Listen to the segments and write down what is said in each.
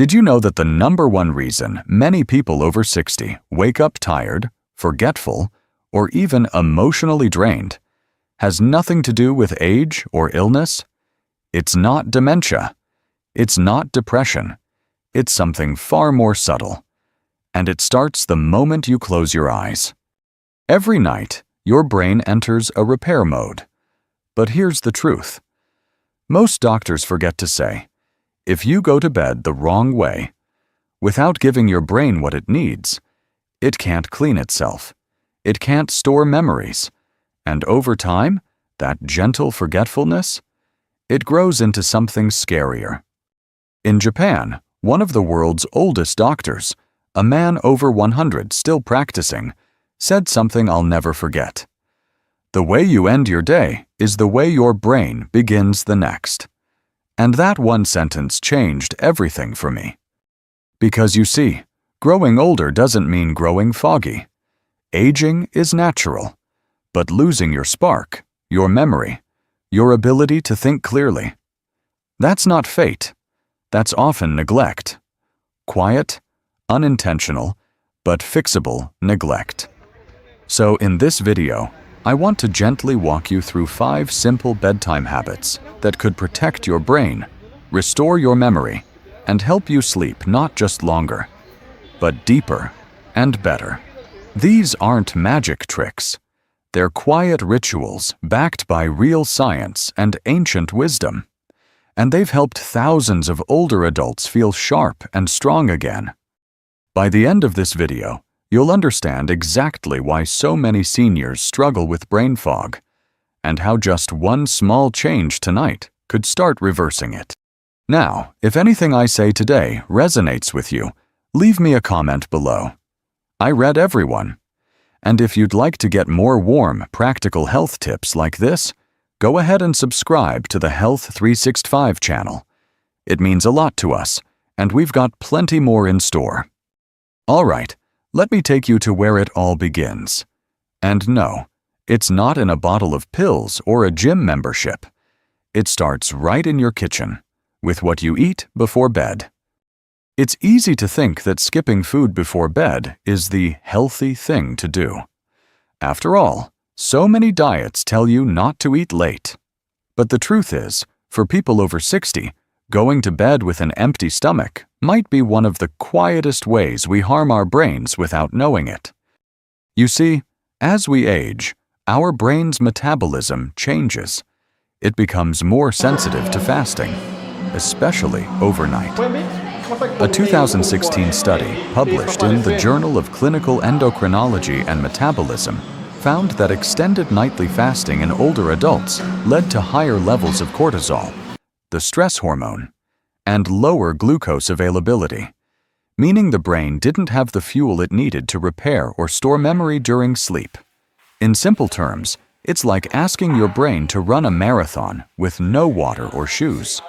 Did you know that the #1 reason many people over 60 wake up tired, forgetful, or even emotionally drained has nothing to do with age or illness? It's not dementia. It's not depression. It's something far more subtle. And it starts the moment you close your eyes. Every night, your brain enters a repair mode. But here's the truth. Most doctors forget to say, if you go to bed the wrong way, without giving your brain what it needs, it can't clean itself. It can't store memories. And over time, that gentle forgetfulness, it grows into something scarier. In Japan, one of the world's oldest doctors, a man over 100 still practicing, said something I'll never forget. The way you end your day is the way your brain begins the next. And that one sentence changed everything for me. Because you see, growing older doesn't mean growing foggy. Aging is natural, but losing your spark, your memory, your ability to think clearly, that's not fate. That's often neglect. Quiet, unintentional, but fixable neglect. So in this video, I want to gently walk you through 5 simple bedtime habits that could protect your brain, restore your memory, and help you sleep not just longer, but deeper and better. These aren't magic tricks. They're quiet rituals backed by real science and ancient wisdom. And they've helped thousands of older adults feel sharp and strong again. By the end of this video, you'll understand exactly why so many seniors struggle with brain fog, and how just one small change tonight could start reversing it. Now, if anything I say today resonates with you, leave me a comment below. I read everyone. And if you'd like to get more warm, practical health tips like this, go ahead and subscribe to the Health 365 channel. It means a lot to us, and we've got plenty more in store. All right, let me take you to where it all begins. And no, it's not in a bottle of pills or a gym membership. It starts right in your kitchen, with what you eat before bed. It's easy to think that skipping food before bed is the healthy thing to do. After all, so many diets tell you not to eat late. But the truth is, for people over 60, going to bed with an empty stomach might be one of the quietest ways we harm our brains without knowing it. You see, as we age, our brain's metabolism changes. It becomes more sensitive to fasting, especially overnight. A 2016 study published in the Journal of Clinical Endocrinology and Metabolism found that extended nightly fasting in older adults led to higher levels of cortisol, the stress hormone, and lower glucose availability, meaning the brain didn't have the fuel it needed to repair or store memory during sleep. In simple terms, it's like asking your brain to run a marathon with no water or shoes.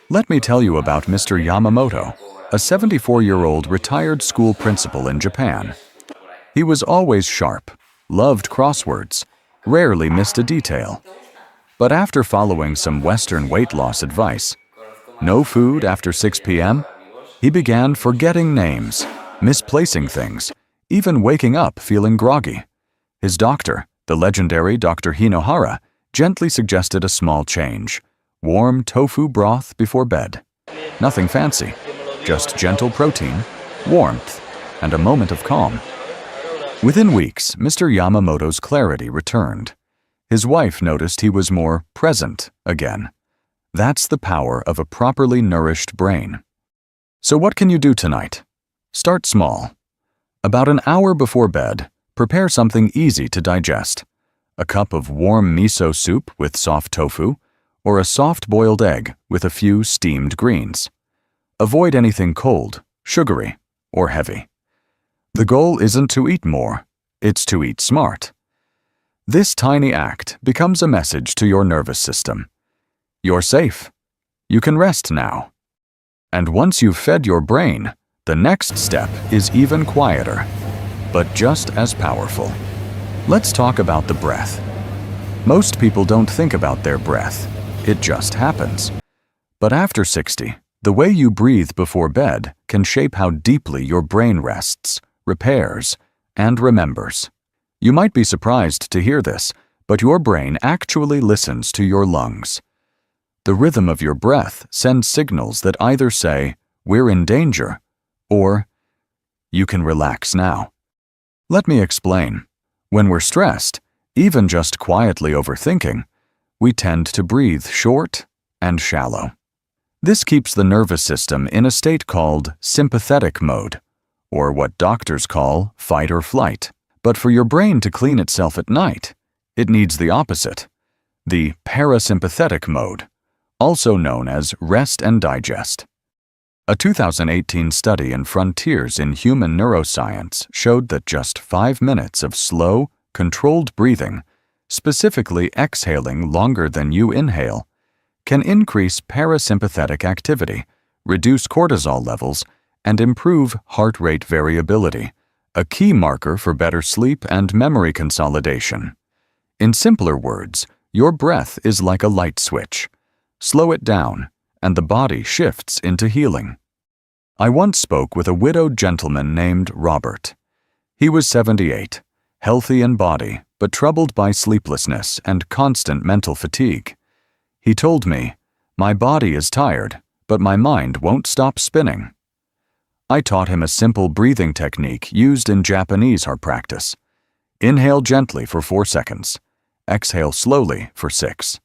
Let me tell you about Mr. Yamamoto, a 74-year-old retired school principal in Japan. He was always sharp, loved crosswords, rarely missed a detail. But after following some Western weight loss advice, no food after 6 p.m., he began forgetting names, misplacing things, even waking up feeling groggy. His doctor, the legendary Dr. Hinohara, gently suggested a small change: warm tofu broth before bed. Nothing fancy, just gentle protein, warmth, and a moment of calm. Within weeks, Mr. Yamamoto's clarity returned. His wife noticed he was more present again. That's the power of a properly nourished brain. So what can you do tonight? Start small. About an hour before bed, prepare something easy to digest: a cup of warm miso soup with soft tofu, or a soft-boiled egg with a few steamed greens. Avoid anything cold, sugary, or heavy. The goal isn't to eat more, it's to eat smart. This tiny act becomes a message to your nervous system. You're safe. You can rest now. And once you've fed your brain, the next step is even quieter, but just as powerful. Let's talk about the breath. Most people don't think about their breath. It just happens. But after 60, The way you breathe before bed can shape how deeply your brain rests, repairs, and remembers. You might be surprised to hear this, but your brain actually listens to your lungs. The rhythm of your breath sends signals that either say, "We're in danger," or "You can relax now." Let me explain. When we're stressed, even just quietly overthinking, we tend to breathe short and shallow. This keeps the nervous system in a state called sympathetic mode, or what doctors call fight or flight. But for your brain to clean itself at night, it needs the opposite, the parasympathetic mode, also known as rest and digest. A 2018 study in Frontiers in Human Neuroscience showed that just 5 minutes of slow, controlled breathing, specifically exhaling longer than you inhale, can increase parasympathetic activity, reduce cortisol levels, and improve heart rate variability, a key marker for better sleep and memory consolidation. In simpler words, your breath is like a light switch. Slow it down, and the body shifts into healing. I once spoke with a widowed gentleman named Robert. He was 78, healthy in body, but troubled by sleeplessness and constant mental fatigue. He told me, "My body is tired, but my mind won't stop spinning." I taught him a simple breathing technique used in Japanese heart practice. Inhale gently for 4 seconds. Exhale slowly for 6.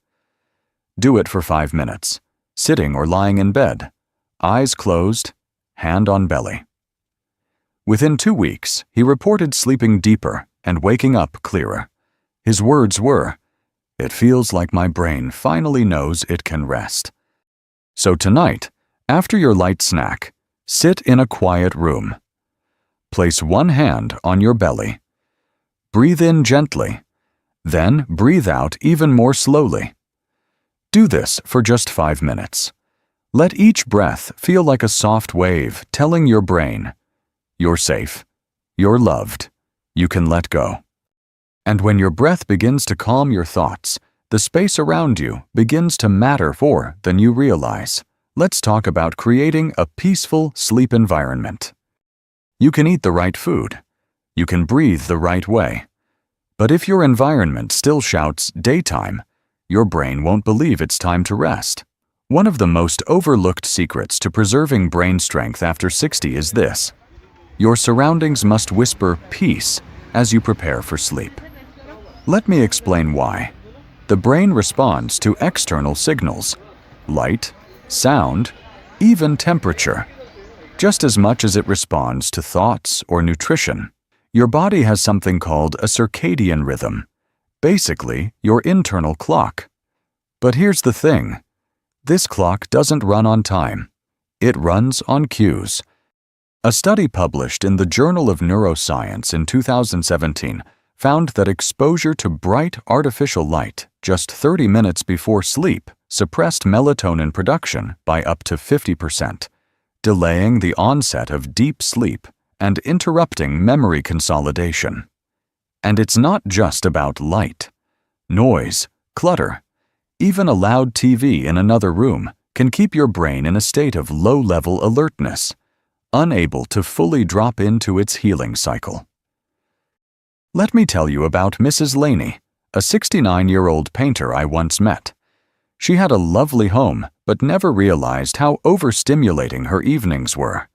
Do it for 5 minutes, sitting or lying in bed, eyes closed, hand on belly. Within 2 weeks, he reported sleeping deeper and waking up clearer. His words were, "It feels like my brain finally knows it can rest." So tonight, after your light snack, sit in a quiet room. Place one hand on your belly. Breathe in gently, then breathe out even more slowly. Do this for just 5 minutes. Let each breath feel like a soft wave telling your brain, "You're safe, you're loved, you can let go." And when your breath begins to calm your thoughts, the space around you begins to matter more than you realize. Let's talk about creating a peaceful sleep environment. You can eat the right food. You can breathe the right way. But if your environment still shouts daytime, your brain won't believe it's time to rest. One of the most overlooked secrets to preserving brain strength after 60 is this: your surroundings must whisper peace as you prepare for sleep. Let me explain why. The brain responds to external signals, light, sound, even temperature, just as much as it responds to thoughts or nutrition. Your body has something called a circadian rhythm, basically your internal clock. But here's the thing. This clock doesn't run on time. It runs on cues. A study published in the Journal of Neuroscience in 2017 found that exposure to bright artificial light just 30 minutes before sleep suppressed melatonin production by up to 50%, delaying the onset of deep sleep and interrupting memory consolidation. And it's not just about light. Noise, clutter, even a loud TV in another room can keep your brain in a state of low-level alertness, unable to fully drop into its healing cycle. Let me tell you about Mrs. Laney, a 69-year-old painter I once met. She had a lovely home, but never realized how overstimulating her evenings were.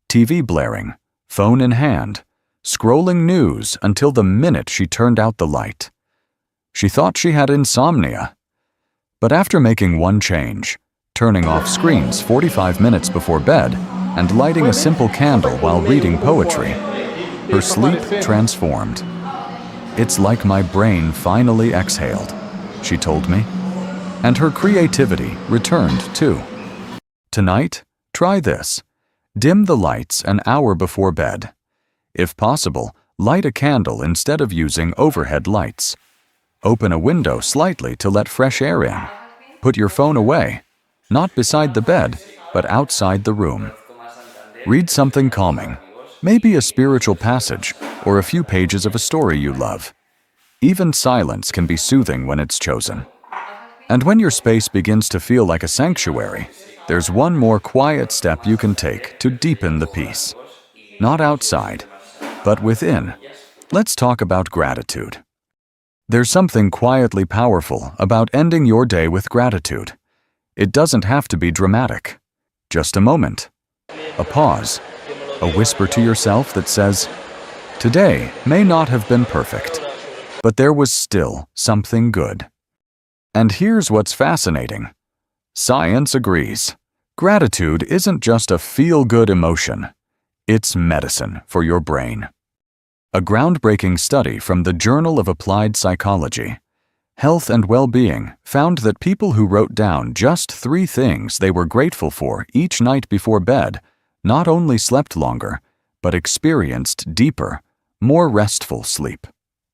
TV blaring, phone in hand, scrolling news until the minute she turned out the light. She thought she had insomnia. But after making one change, turning off screens 45 minutes before bed and lighting a simple candle while reading poetry, her sleep transformed. "It's like my brain finally exhaled," she told me. And her creativity returned too. Tonight, try this. Dim the lights an hour before bed. If possible, light a candle instead of using overhead lights. Open a window slightly to let fresh air in. Put your phone away, not beside the bed, but outside the room. Read something calming, maybe a spiritual passage or a few pages of a story you love. Even silence can be soothing when it's chosen. And when your space begins to feel like a sanctuary, There's one more quiet step you can take to deepen the peace. Not outside, but within. Let's talk about gratitude. There's something quietly powerful about ending your day with gratitude. It doesn't have to be dramatic. Just a moment, a pause, a whisper to yourself that says, "Today may not have been perfect, but there was still something good." And here's what's fascinating. Science agrees. Gratitude isn't just a feel-good emotion. It's medicine for your brain. A groundbreaking study from the Journal of Applied Psychology, Health and Well-Being found that people who wrote down just 3 things they were grateful for each night before bed not only slept longer, but experienced deeper, more restful sleep.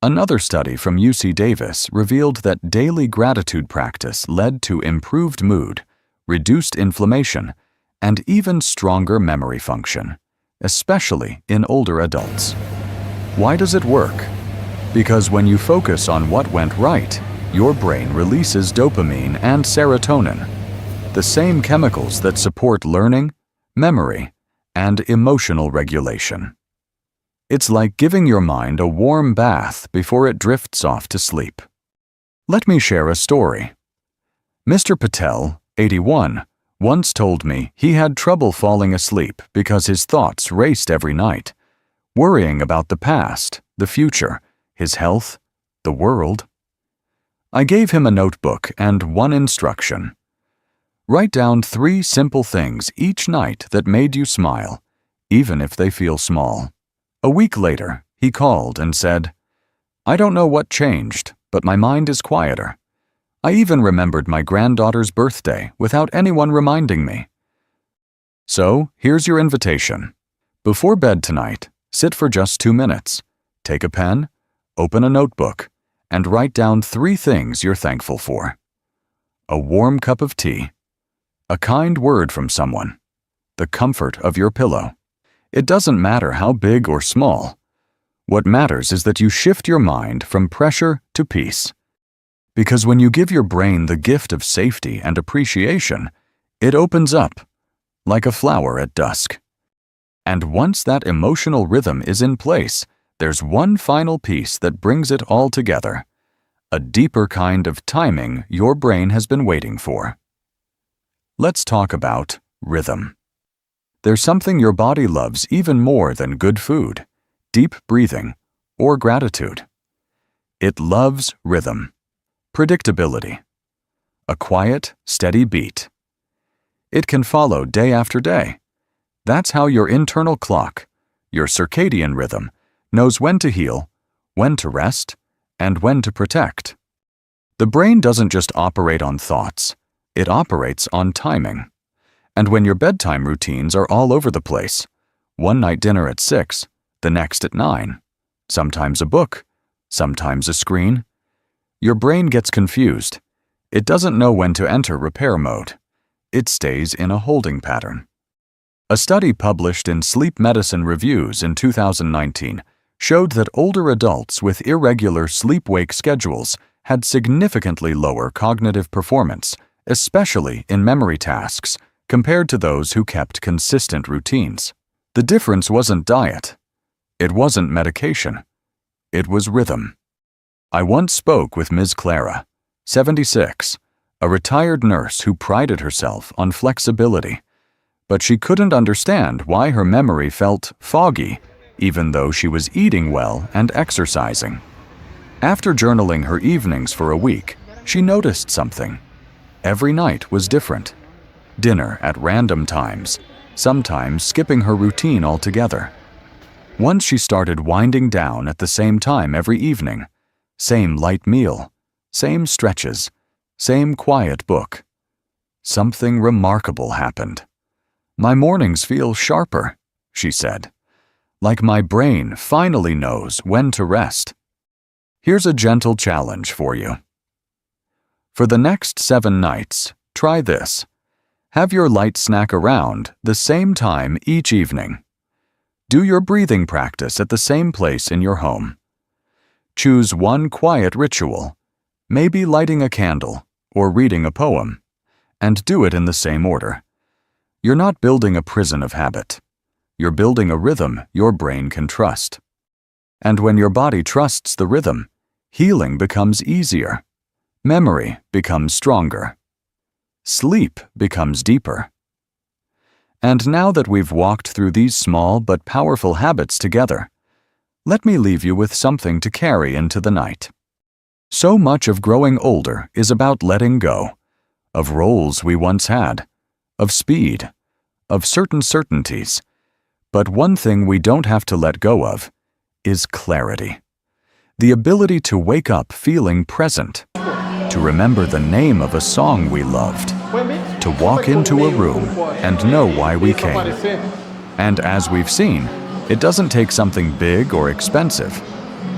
Another study from UC Davis revealed that daily gratitude practice led to improved mood, reduced inflammation, and even stronger memory function, especially in older adults. Why does it work? Because when you focus on what went right, your brain releases dopamine and serotonin, the same chemicals that support learning, memory, and emotional regulation. It's like giving your mind a warm bath before it drifts off to sleep. Let me share a story. Mr. Patel, 81, once told me he had trouble falling asleep because his thoughts raced every night, worrying about the past, the future, his health, the world. I gave him a notebook and one instruction. Write down 3 simple things each night that made you smile, even if they feel small. A week later, he called and said, "I don't know what changed, but my mind is quieter. I even remembered my granddaughter's birthday without anyone reminding me." So, here's your invitation. Before bed tonight, sit for just 2 minutes, take a pen, open a notebook, and write down 3 things you're thankful for. A warm cup of tea, a kind word from someone, the comfort of your pillow. It doesn't matter how big or small. What matters is that you shift your mind from pressure to peace. Because when you give your brain the gift of safety and appreciation, it opens up, like a flower at dusk. And once that emotional rhythm is in place, there's one final piece that brings it all together. A deeper kind of timing your brain has been waiting for. Let's talk about rhythm. There's something your body loves even more than good food, deep breathing, or gratitude. It loves rhythm, predictability, a quiet, steady beat. It can follow day after day. That's how your internal clock, your circadian rhythm, knows when to heal, when to rest, and when to protect. The brain doesn't just operate on thoughts, it operates on timing. And when your bedtime routines are all over the place, one night dinner at 6, the next at 9, sometimes a book, sometimes a screen, your brain gets confused. It doesn't know when to enter repair mode. It stays in a holding pattern. A study published in Sleep Medicine Reviews in 2019 showed that older adults with irregular sleep-wake schedules had significantly lower cognitive performance, especially in memory tasks, compared to those who kept consistent routines. The difference wasn't diet. It wasn't medication. It was rhythm. I once spoke with Ms. Clara, 76, a retired nurse who prided herself on flexibility, but she couldn't understand why her memory felt foggy, even though she was eating well and exercising. After journaling her evenings for a week, she noticed something. Every night was different. Dinner at random times, sometimes skipping her routine altogether. Once she started winding down at the same time every evening, same light meal, same stretches, same quiet book. Something remarkable happened. "My mornings feel sharper," she said, "like my brain finally knows when to rest." Here's a gentle challenge for you. For the next 7 nights, try this. Have your light snack around the same time each evening. Do your breathing practice at the same place in your home. Choose one quiet ritual, maybe lighting a candle or reading a poem, and do it in the same order. You're not building a prison of habit. You're building a rhythm your brain can trust. And when your body trusts the rhythm, healing becomes easier. Memory becomes stronger. Sleep becomes deeper. And now that we've walked through these small but powerful habits together, let me leave you with something to carry into the night. So much of growing older is about letting go, of roles we once had, of speed, of certain certainties. But one thing we don't have to let go of is clarity. The ability to wake up feeling present, to remember the name of a song we loved, to walk into a room and know why we came. And as we've seen, it doesn't take something big or expensive,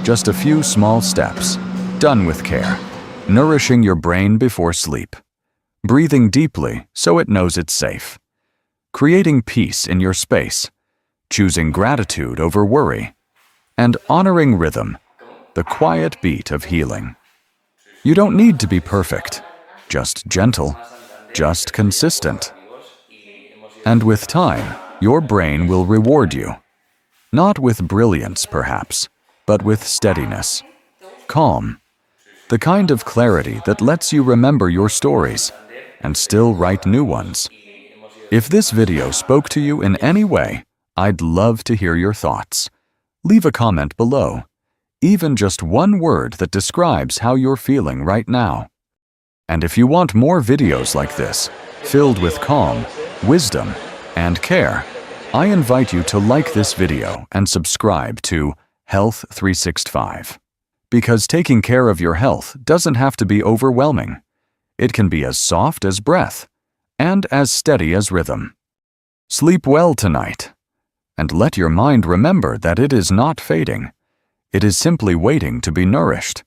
just a few small steps, done with care, nourishing your brain before sleep, breathing deeply so it knows it's safe, creating peace in your space, choosing gratitude over worry, and honoring rhythm, the quiet beat of healing. You don't need to be perfect, just gentle, just consistent. And with time, your brain will reward you. Not with brilliance, perhaps, but with steadiness, calm, the kind of clarity that lets you remember your stories and still write new ones. If this video spoke to you in any way, I'd love to hear your thoughts. Leave a comment below, even just one word that describes how you're feeling right now. And if you want more videos like this, filled with calm, wisdom, and care, I invite you to like this video and subscribe to Health 365. Because taking care of your health doesn't have to be overwhelming. It can be as soft as breath and as steady as rhythm. Sleep well tonight, and let your mind remember that it is not fading. It is simply waiting to be nourished.